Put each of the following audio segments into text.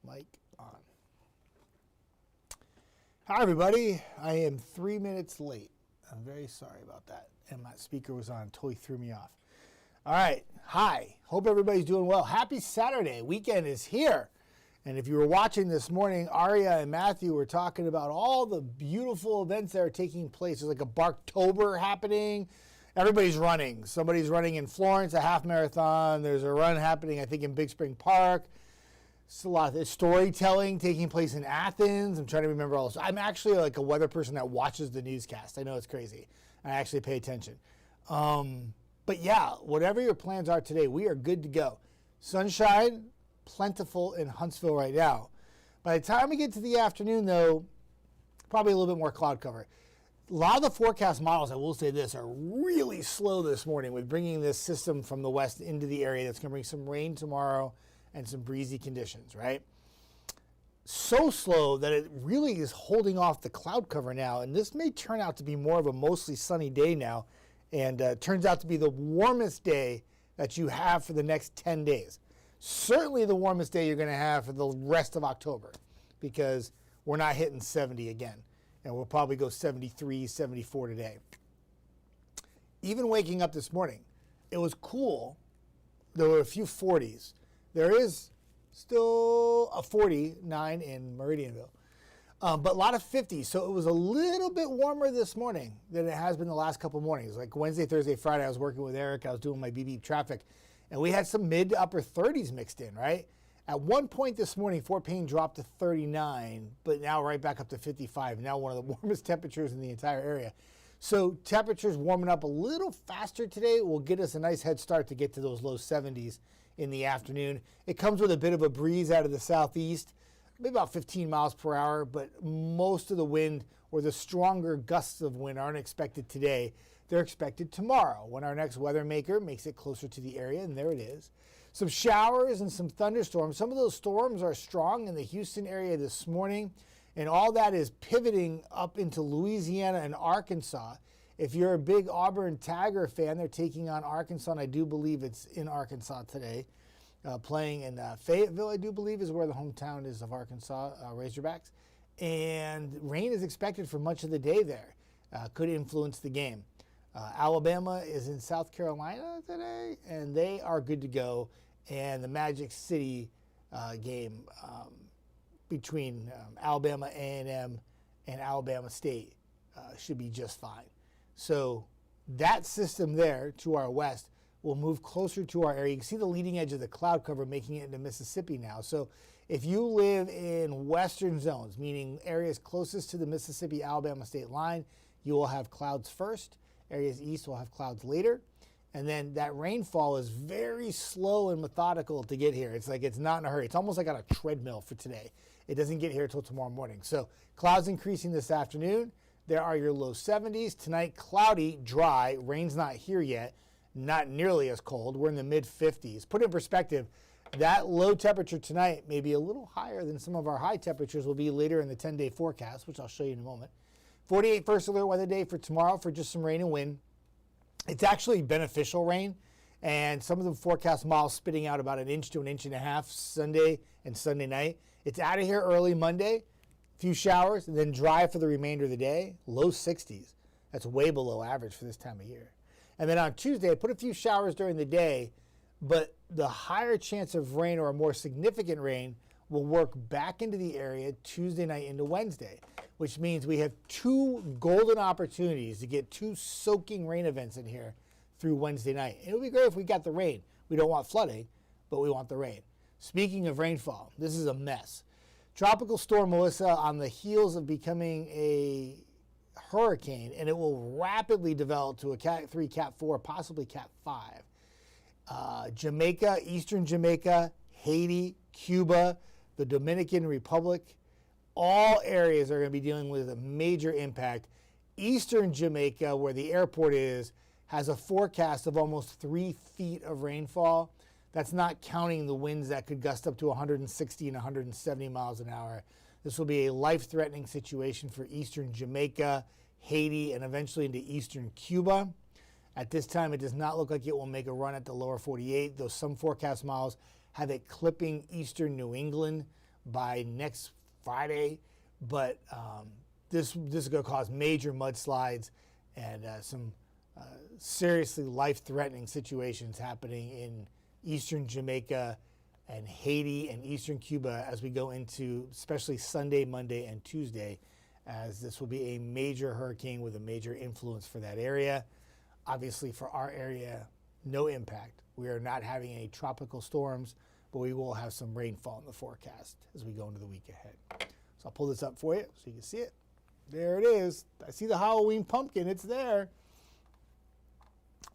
Mic on. Hi, everybody. I am 3 minutes late. I'm very sorry about that. And my speaker was on, totally threw me off. All right. Hi. Hope everybody's doing well. Happy Saturday. Weekend is here. And if you were watching this morning, Aria and Matthew were talking about all the beautiful events that are taking place. There's like a Barktober happening. Everybody's running. Somebody's running in Florence, a half marathon. There's a run happening, I think, in Big Spring Park. It's a lot of storytelling taking place in Athens. I'm trying to remember all this. I'm actually like a weather person that watches the newscast. I know it's crazy. I actually pay attention. But yeah, whatever your plans are today, we are good to go. Sunshine, plentiful in Huntsville right now. By the time we get to the afternoon, though, probably a little bit more cloud cover. A lot of the forecast models, I will say this, are really slow this morning with bringing this system from the west into the area. That's going to bring some rain tomorrow and some breezy conditions, right? So slow that it really is holding off the cloud cover now. And this may turn out to be more of a mostly sunny day now. And turns out to be the warmest day that you have for the next 10 days. Certainly the warmest day you're going to have for the rest of October, because we're not hitting 70 again. And we'll probably go 73, 74 today. Even waking up this morning, it was cool. There were a few 40s. There is still a 49 in Meridianville, but a lot of 50s. So it was a little bit warmer this morning than it has been the last couple mornings. Like Wednesday, Thursday, Friday, I was working with Eric. I was doing my BB traffic, and we had some mid to upper 30s mixed in, right? At one point this morning, Fort Payne dropped to 39, but now right back up to 55. Now one of the warmest temperatures in the entire area. So temperatures warming up a little faster today will get us a nice head start to get to those low 70s in the afternoon. It comes with a bit of a breeze out of the southeast, maybe about 15 miles per hour, but most of the wind or the stronger gusts of wind aren't expected today. They're expected tomorrow when our next weather maker makes it closer to the area, and there it is. Some showers and some thunderstorms. Some of those storms are strong in the Houston area this morning, and all that is pivoting up into Louisiana and Arkansas. If you're a big Auburn Tiger fan, they're taking on Arkansas, and I do believe it's in Arkansas today. Playing in Fayetteville, I do believe, is where the hometown is of Arkansas Razorbacks. And rain is expected for much of the day there. Could influence the game. Alabama is in South Carolina today, and they are good to go. And the Magic City game between Alabama A&M and Alabama State should be just fine. So that system there to our west will move closer to our area. You can see the leading edge of the cloud cover making it into Mississippi now. So if you live in western zones, meaning areas closest to the Mississippi-Alabama state line, you will have clouds first. Areas east will have clouds later. And then that rainfall is very slow and methodical to get here. It's like it's not in a hurry. It's almost like on a treadmill for today. It doesn't get here until tomorrow morning. So clouds increasing this afternoon. There are your low 70s. Tonight, cloudy, dry. Rain's not here yet. Not nearly as cold. We're in the mid 50s. Put in perspective, that low temperature tonight may be a little higher than some of our high temperatures will be later in the 10-day forecast, which I'll show you in a moment. 48 first alert weather day for tomorrow for just some rain and wind. It's actually beneficial rain, and some of the forecast models spitting out about an inch to an inch and a half Sunday and Sunday night. It's out of here early Monday. Few showers, and then dry for the remainder of the day. Low 60s. That's way below average for this time of year. And then on Tuesday, put a few showers during the day, but the higher chance of rain or a more significant rain will work back into the area Tuesday night into Wednesday, which means we have two golden opportunities to get two soaking rain events in here through Wednesday night. It would be great if we got the rain. We don't want flooding, but we want the rain. Speaking of rainfall, this is a mess. Tropical storm Melissa on the heels of becoming a hurricane, and it will rapidly develop to a Cat 3, Cat 4, possibly Cat 5. Jamaica, eastern Jamaica, Haiti, Cuba, the Dominican Republic, all areas are going to be dealing with a major impact. Eastern Jamaica, where the airport is, has a forecast of almost 3 feet of rainfall. That's not counting the winds that could gust up to 160 and 170 miles an hour. This will be a life-threatening situation for eastern Jamaica, Haiti, and eventually into eastern Cuba. At this time, it does not look like it will make a run at the lower 48, though some forecast models have it clipping eastern New England. by next Friday, but this is going to cause major mudslides and some seriously life-threatening situations happening in eastern Jamaica and Haiti and eastern Cuba as we go into especially Sunday, Monday, and Tuesday, as this will be a major hurricane with a major influence for that area. Obviously, for our area, no impact. We are not having any tropical storms, but we will have some rainfall in the forecast as we go into the week ahead. So I'll pull this up for you so you can see it. There it is. I see the Halloween pumpkin. It's there.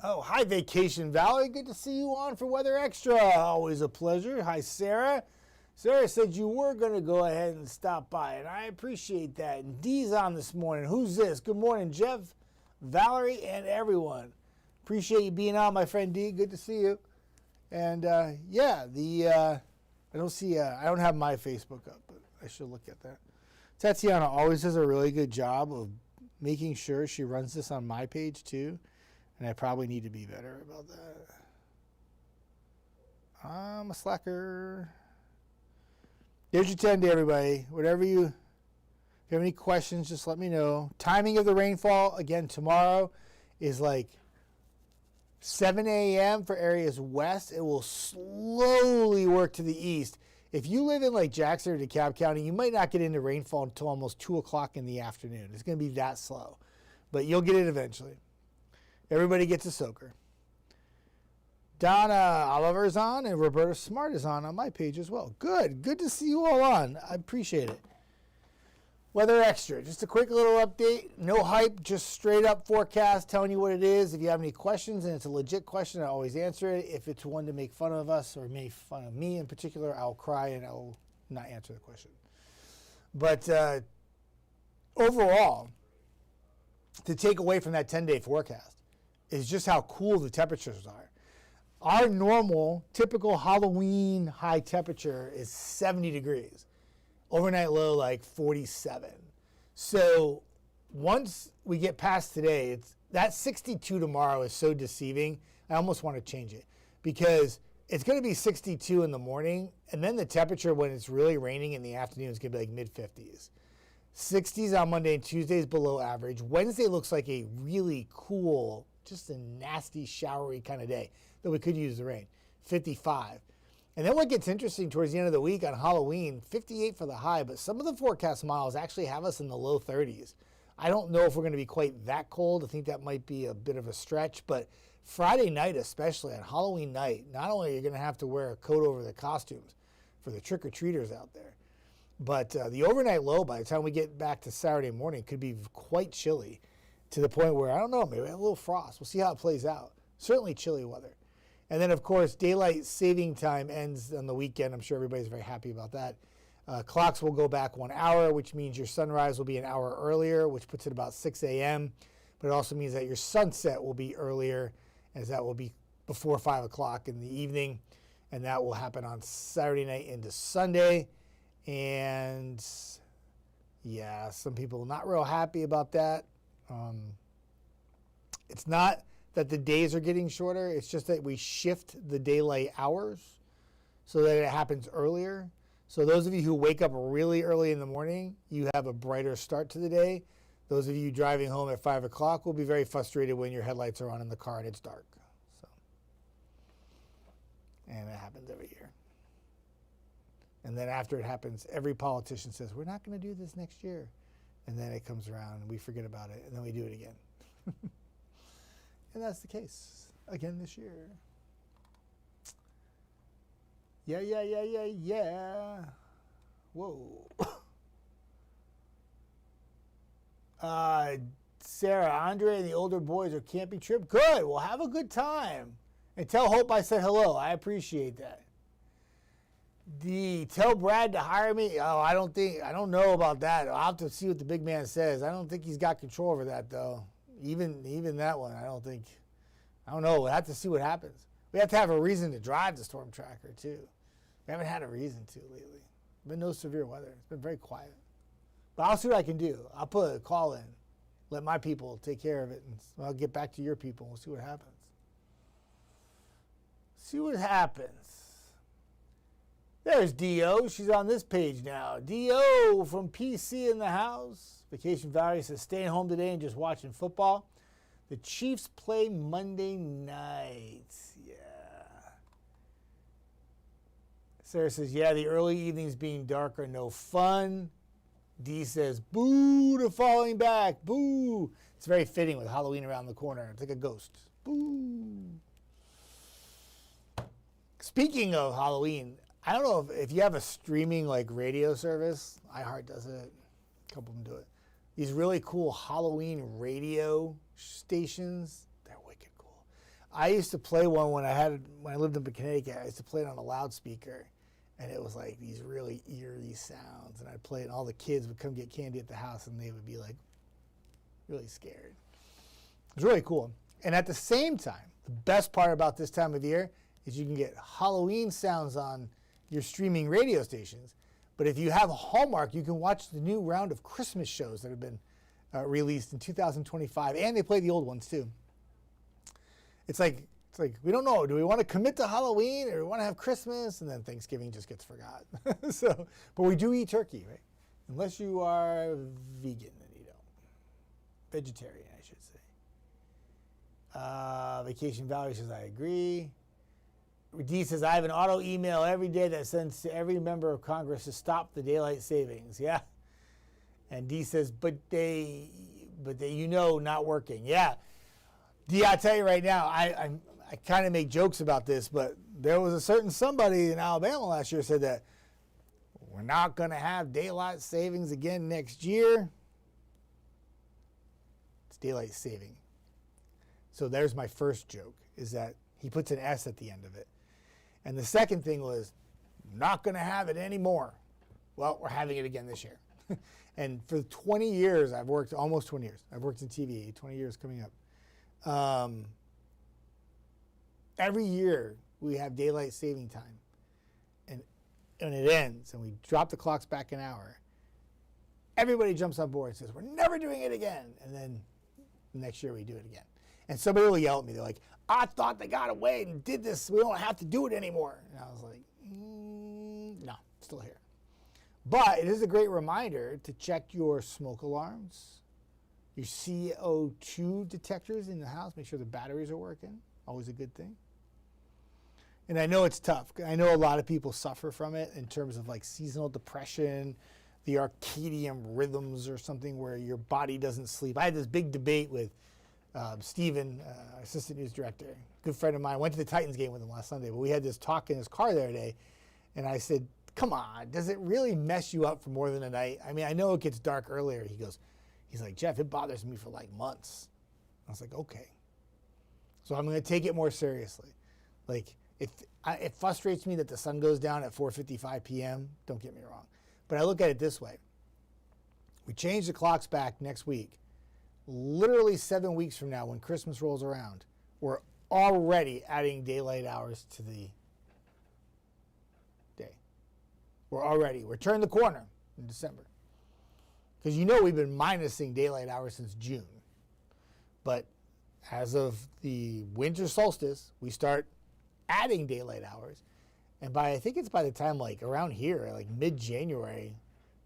Oh, hi, Vacation Valerie. Good to see you on for Weather Extra. Always a pleasure. Hi, Sarah. Sarah said you were going to go ahead and stop by, and I appreciate that. And Dee's on this morning. Who's this? Good morning, Jeff, Valerie, and everyone. Appreciate you being on, my friend Dee. Good to see you. And, I don't have my Facebook up, but I should look at that. Tatiana always does a really good job of making sure she runs this on my page, too. And I probably need to be better about that. I'm a slacker. There's your 10 day, everybody. If you have any questions, just let me know. Timing of the rainfall, again, tomorrow is like 7 a.m. for areas west. It will slowly work to the east. If you live in like Jackson or DeKalb County, you might not get into rainfall until almost 2 o'clock in the afternoon. It's going to be that slow. But you'll get it eventually. Everybody gets a soaker. Donna Oliver is on, and Roberta Smart is on my page as well. Good. Good to see you all on. I appreciate it. Weather Extra. Just a quick little update. No hype, just straight up forecast telling you what it is. If you have any questions, and it's a legit question, I always answer it. If it's one to make fun of us or make fun of me in particular, I'll cry and I'll not answer the question. But overall, to take away from that 10-day forecast is just how cool the temperatures are. Our normal, typical Halloween high temperature is 70 degrees. Overnight low, like 47. So once we get past today, that 62 tomorrow is so deceiving. I almost want to change it because it's going to be 62 in the morning, and then the temperature when it's really raining in the afternoon is going to be like mid-50s. 60s on Monday and Tuesday is below average. Wednesday looks like a really cool, just a nasty, showery kind of day, though we could use the rain. 55. And then what gets interesting towards the end of the week on Halloween, 58 for the high, but some of the forecast models actually have us in the low 30s. I don't know if we're going to be quite that cold. I think that might be a bit of a stretch, but Friday night especially, on Halloween night, not only are you going to have to wear a coat over the costumes for the trick-or-treaters out there, but the overnight low by the time we get back to Saturday morning could be quite chilly to the point where, I don't know, maybe a little frost. We'll see how it plays out. Certainly chilly weather. And then, of course, daylight saving time ends on the weekend. I'm sure everybody's very happy about that. Clocks will go back 1 hour, which means your sunrise will be an hour earlier, which puts it about 6 a.m. But it also means that your sunset will be earlier, as that will be before 5 o'clock in the evening. And that will happen on Saturday night into Sunday. And, yeah, some people not real happy about that. It's not that the days are getting shorter. It's just that we shift the daylight hours so that it happens earlier. So those of you who wake up really early in the morning, you have a brighter start to the day. Those of you driving home at 5 o'clock will be very frustrated when your headlights are on in the car and it's dark. So, and it happens every year. And then after it happens, every politician says, we're not going to do this next year. And then it comes around and we forget about it, and then we do it again. And that's the case again this year. Yeah. Whoa. Sarah, Andre, and the older boys are camping trip. Good. Well, have a good time. And tell Hope I said hello. I appreciate that. Tell Brad to hire me. Oh, I don't know about that. I'll have to see what the big man says. I don't think he's got control over that, though. Even that one, I don't know. We'll have to see what happens. We have to have a reason to drive the storm tracker, too. We haven't had a reason to lately. Been no severe weather. It's been very quiet. But I'll see what I can do. I'll put a call in. Let my people take care of it, and I'll get back to your people. We'll see what happens. See what happens. There's D.O. She's on this page now. D.O. from PC in the house. Vacation Valerie says, staying home today and just watching football. The Chiefs play Monday night. Yeah. Sarah says, yeah, the early evenings being dark are no fun. D says, boo to falling back. Boo. It's very fitting with Halloween around the corner. It's like a ghost. Boo. Speaking of Halloween, I don't know if you have a streaming like radio service. iHeart does it. A couple of them do it. These really cool Halloween radio stations. They're wicked cool. I used to play one when I lived in Connecticut. I used to play it on a loudspeaker, and it was like these really eerie sounds. And I'd play it, and all the kids would come get candy at the house, and they would be like really scared. It was really cool. And at the same time, the best part about this time of year is you can get Halloween sounds on your streaming radio stations. But if you have a Hallmark, you can watch the new round of Christmas shows that have been released in 2025, and they play the old ones too. It's like we don't know. Do we want to commit to Halloween, or do we want to have Christmas? And then Thanksgiving just gets forgot. But we do eat turkey, right? Unless you are vegan, then you don't. Vegetarian, I should say. Vacation Valerie says, I agree. D says, I have an auto email every day that sends to every member of Congress to stop the daylight savings. Yeah. And D says, but they not working. Yeah. D, I'll tell you right now, I kind of make jokes about this, but there was a certain somebody in Alabama last year said that we're not going to have daylight savings again next year. It's daylight saving. So there's my first joke, is that he puts an S at the end of it. And the second thing was, not going to have it anymore. Well, we're having it again this year. And for 20 years, I've worked, almost 20 years. I've worked in TV, 20 years coming up. Every year, we have daylight saving time. And when it ends, and we drop the clocks back an hour, everybody jumps on board and says, we're never doing it again. And then next year, we do it again. And somebody will yell at me. They're like, I thought they got away and did this. We don't have to do it anymore. And I was like, no, still here. But it is a great reminder to check your smoke alarms, your CO2 detectors in the house. Make sure the batteries are working. Always a good thing. And I know it's tough. I know a lot of people suffer from it in terms of like seasonal depression, the circadian rhythms or something where your body doesn't sleep. I had this big debate with Steven, assistant news director, good friend of mine. I went to the Titans game with him last Sunday, but we had this talk in his car the other day, and I said, come on, does it really mess you up for more than a night? I mean, I know it gets dark earlier. He's like, Jeff, it bothers me for like months. I was like, okay. So I'm going to take it more seriously. Like, it frustrates me that the sun goes down at 4:55 p.m. Don't get me wrong. But I look at it this way. We change the clocks back next week. Literally 7 weeks from now, when Christmas rolls around, we're already adding daylight hours to the day. We're turning the corner in December. Because we've been minusing daylight hours since June. But as of the winter solstice, we start adding daylight hours. And I think it's by the time like around here, like mid-January,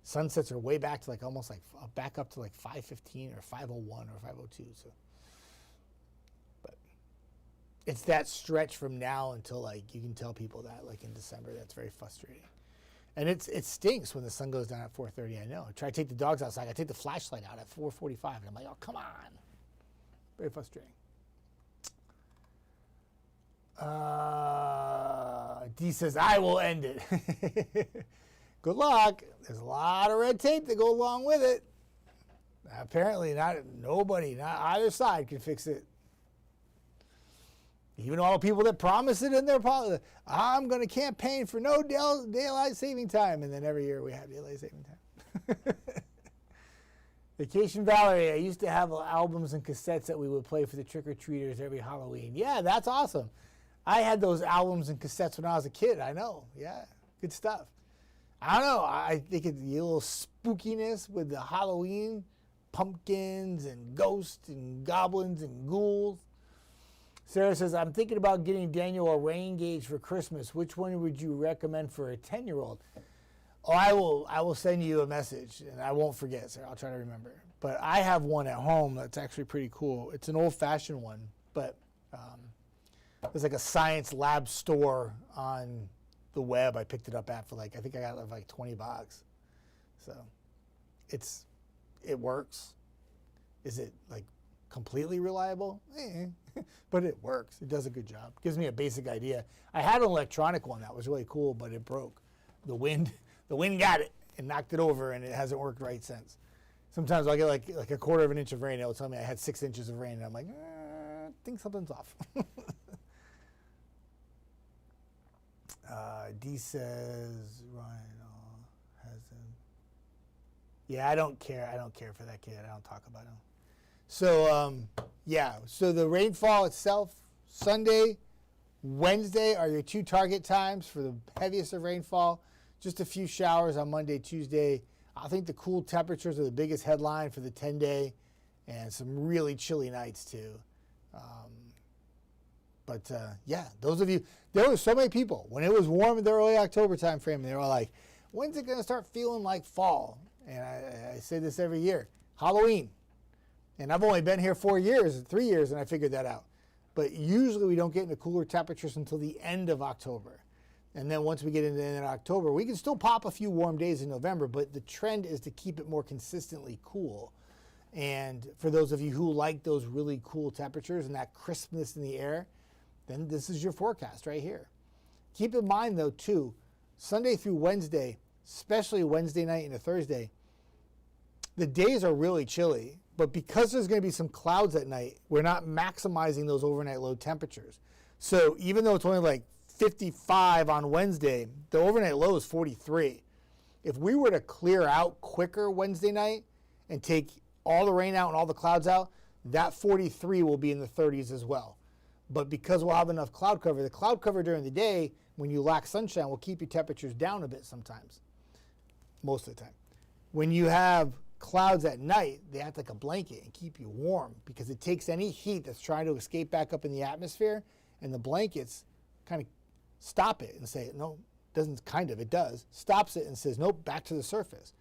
sunsets are way back to like almost like back up to like 5:15 or 5:01 or 5:02. So, but it's that stretch from now until like you can tell people that like in December. That's very frustrating, and it stinks when the sun goes down at 4:30. I know. I try to take the dogs outside. I take the flashlight out at 4:45, and I'm like, oh come on, very frustrating. D says I will end it. Good luck. There's a lot of red tape to go along with it. Apparently, not either side can fix it. Even all the people that promise it in their policy, I'm going to campaign for no daylight saving time, and then every year we have daylight saving time. Vacation Valerie, I used to have albums and cassettes that we would play for the trick-or-treaters every Halloween. Yeah, that's awesome. I had those albums and cassettes when I was a kid. I know. Yeah, good stuff. I don't know. I think it's a little spookiness with the Halloween pumpkins and ghosts and goblins and ghouls. Sarah says, I'm thinking about getting Daniel a rain gauge for Christmas. Which one would you recommend for a 10-year-old? Oh, I will send you a message, and I won't forget, Sarah. I'll try to remember. But I have one at home that's actually pretty cool. It's an old-fashioned one, but there's like a science lab store on the web. I picked it up at for I think I got it like $20. So it works. Is it like completely reliable? But it works. It does a good job. Gives me a basic idea. I had an electronic one that was really cool, but it broke. The wind got it and knocked it over, and it hasn't worked right since. Sometimes I'll get like a quarter of an inch of rain. It'll tell me I had 6 inches of rain, and I'm like, I think something's off. D says, Ryan hasn't. Yeah, I don't care. I don't care for that kid. I don't talk about him. So, so the rainfall itself, Sunday, Wednesday are your 2 target times for the heaviest of rainfall. Just a few showers on Monday, Tuesday. I think the cool temperatures are the biggest headline for the 10-day, and some really chilly nights too. Those of you, there were so many people when it was warm in the early October time frame, they were like, when's it going to start feeling like fall? And I say this every year, Halloween. And I've only been here 3 years, and I figured that out. But usually we don't get into cooler temperatures until the end of October. And then once we get into the end of October, we can still pop a few warm days in November, but the trend is to keep it more consistently cool. And for those of you who like those really cool temperatures and that crispness in the air, then this is your forecast right here. Keep in mind, though, too, Sunday through Wednesday, especially Wednesday night into Thursday, the days are really chilly. But because there's going to be some clouds at night, we're not maximizing those overnight low temperatures. So even though it's only like 55 on Wednesday, the overnight low is 43. If we were to clear out quicker Wednesday night and take all the rain out and all the clouds out, that 43 will be in the 30s as well. But because we'll have enough cloud cover, the cloud cover during the day, when you lack sunshine, will keep your temperatures down a bit sometimes, most of the time. When you have clouds at night, they act like a blanket and keep you warm because it takes any heat that's trying to escape back up in the atmosphere, and the blankets kind of stop it and say, no, it does, stops it and says, nope, back to the surface.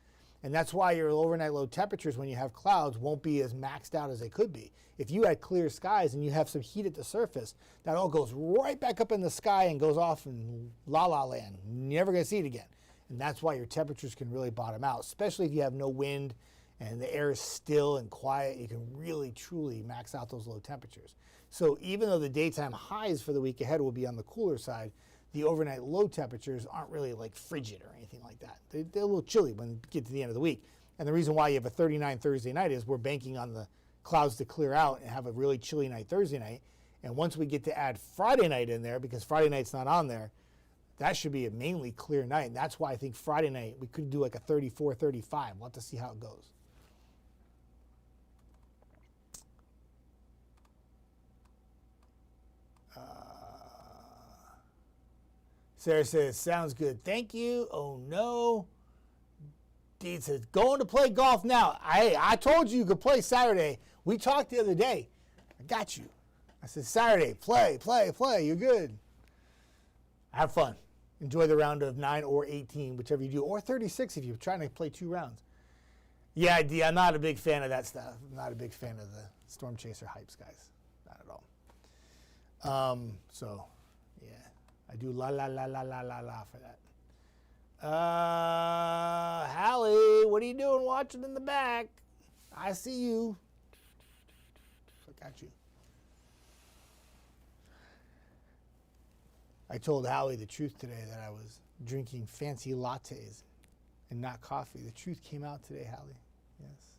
And that's why your overnight low temperatures when you have clouds won't be as maxed out as they could be. If you had clear skies and you have some heat at the surface, that all goes right back up in the sky and goes off in la-la land. Never going to see it again. And that's why your temperatures can really bottom out, especially if you have no wind and the air is still and quiet. You can really, truly max out those low temperatures. So even though the daytime highs for the week ahead will be on the cooler side, the overnight low temperatures aren't really like frigid or anything like that. They're a little chilly when you get to the end of the week. And the reason why you have a 39 Thursday night is we're banking on the clouds to clear out and have a really chilly night Thursday night. And once we get to add Friday night in there, because Friday night's not on there, that should be a mainly clear night. And that's why I think Friday night we could do like a 34, 35. We'll have to see how it goes. Sarah says, sounds good. Thank you. Oh, no. Dean says, going to play golf now. I told you could play Saturday. We talked the other day. I got you. I said, Saturday, play. You're good. Have fun. Enjoy the round of 9 or 18, whichever you do, or 36 if you're trying to play 2 rounds. Yeah, D, I'm not a big fan of that stuff. I'm not a big fan of the Storm Chaser hypes, guys. Not at all. Yeah, I do la for that. Hallie, what are you doing watching in the back? I see you. I got you. I told Hallie the truth today that I was drinking fancy lattes and not coffee. The truth came out today, Hallie. Yes.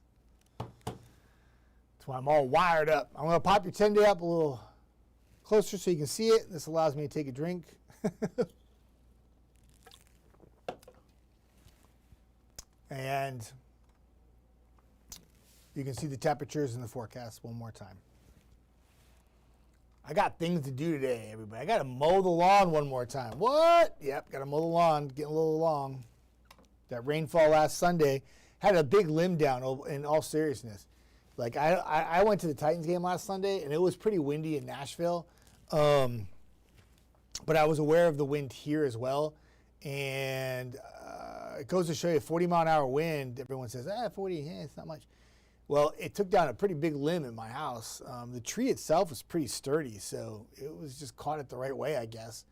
That's why I'm all wired up. I'm going to pop your 10-day up a little closer so you can see it. This allows me to take a drink. And you can see the temperatures in the forecast one more time. I got things to do today, everybody. I got to mow the lawn one more time. What? Yep, got to mow the lawn. Getting a little long. That rainfall last Sunday had a big limb down, in all seriousness. Like, I went to the Titans game last Sunday, and it was pretty windy in Nashville. But I was aware of the wind here as well. And it goes to show you 40-mile-an-hour wind. Everyone says, 40, it's not much. Well, it took down a pretty big limb in my house. The tree itself was pretty sturdy, so it was just caught it the right way, I guess.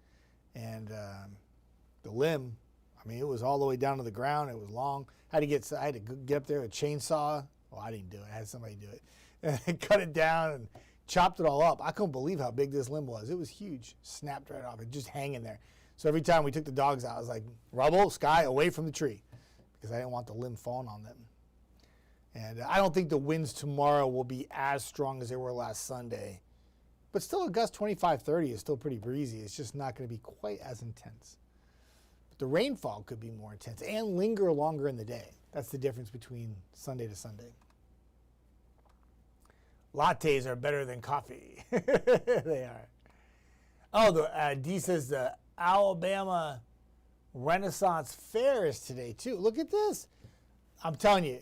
And the limb, I mean, it was all the way down to the ground. It was long. I had to get up there with a chainsaw. Well, I didn't do it. I had somebody do it. And cut it down and chopped it all up. I couldn't believe how big this limb was. It was huge. Snapped right off. It just hanging there. So every time we took the dogs out, I was like, rubble, Sky, away from the tree, because I didn't want the limb falling on them. And I don't think the winds tomorrow will be as strong as they were last Sunday. But still, a gust 25-30 is still pretty breezy. It's just not going to be quite as intense. But the rainfall could be more intense and linger longer in the day. That's the difference between Sunday to Sunday. Lattes are better than coffee. They are. Oh, D says the Alabama Renaissance Fair is today, too. Look at this. I'm telling you,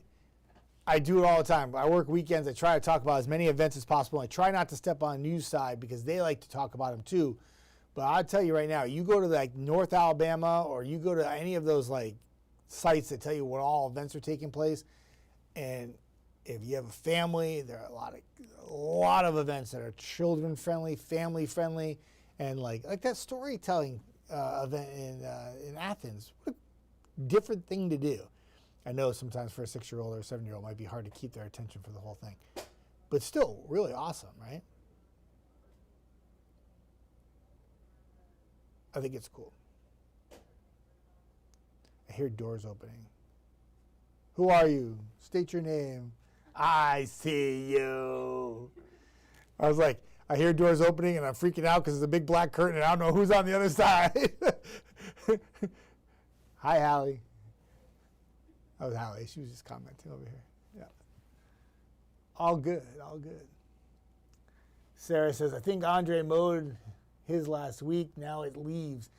I do it all the time. I work weekends. I try to talk about as many events as possible. I try not to step on the news side because they like to talk about them, too. But I'll tell you right now, you go to like North Alabama or you go to any of those like sites that tell you what all events are taking place, and if you have a family, there are a lot of events that are children friendly, family friendly, and like that storytelling event in Athens. What a different thing to do. I know sometimes for a 6-year-old or a 7-year-old it might be hard to keep their attention for the whole thing, but still really awesome, right? I think it's cool. I hear doors opening. Who are you? State your name. I see you. I was like, I hear doors opening and I'm freaking out because it's a big black curtain and I don't know who's on the other side. Hi, Hallie. That was Hallie. She was just commenting over here. Yeah. All good, all good. Sarah says, I think Andre mowed his last week. Now it leaves.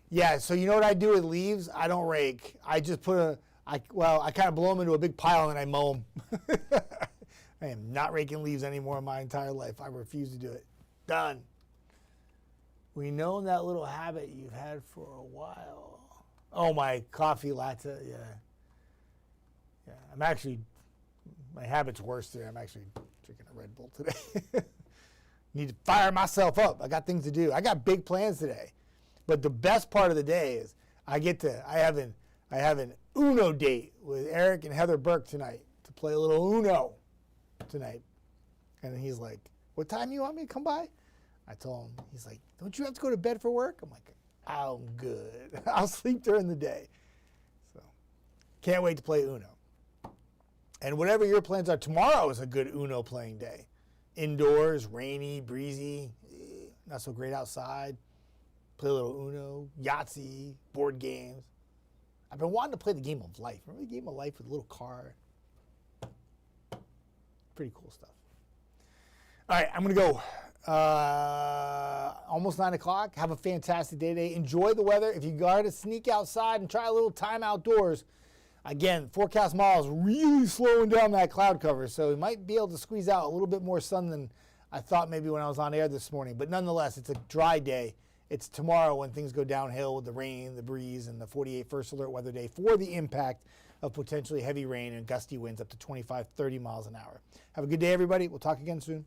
Yeah, so you know what I do with leaves? I don't rake. I just I kind of blow them into a big pile and I mow them. I am not raking leaves anymore in my entire life. I refuse to do it. Done. We know that little habit you've had for a while. Oh, my coffee latte, yeah. Yeah, I'm actually, my habit's worse today. I'm actually drinking a Red Bull today. Need to fire myself up. I got things to do. I got big plans today. But the best part of the day is I have an Uno date with Eric and Heather Burke tonight to play a little Uno tonight. And he's like, what time you want me to come by? I told him, he's like, don't you have to go to bed for work? I'm like, I'm good. I'll sleep during the day. So can't wait to play Uno. And whatever your plans are, tomorrow is a good Uno playing day. Indoors, rainy, breezy, not so great outside. Play a little Uno, Yahtzee, board games. I've been wanting to play the game of life. Remember the game of life with a little card? Pretty cool stuff. All right, I'm going to go. Almost 9 o'clock. Have a fantastic day today. Enjoy the weather. If you got to sneak outside and try a little time outdoors, again, forecast model is really slowing down that cloud cover, so we might be able to squeeze out a little bit more sun than I thought maybe when I was on air this morning. But nonetheless, it's a dry day. It's tomorrow when things go downhill with the rain, the breeze, and the 48 first alert weather day for the impact of potentially heavy rain and gusty winds up to 25, 30 miles an hour. Have a good day, everybody. We'll talk again soon.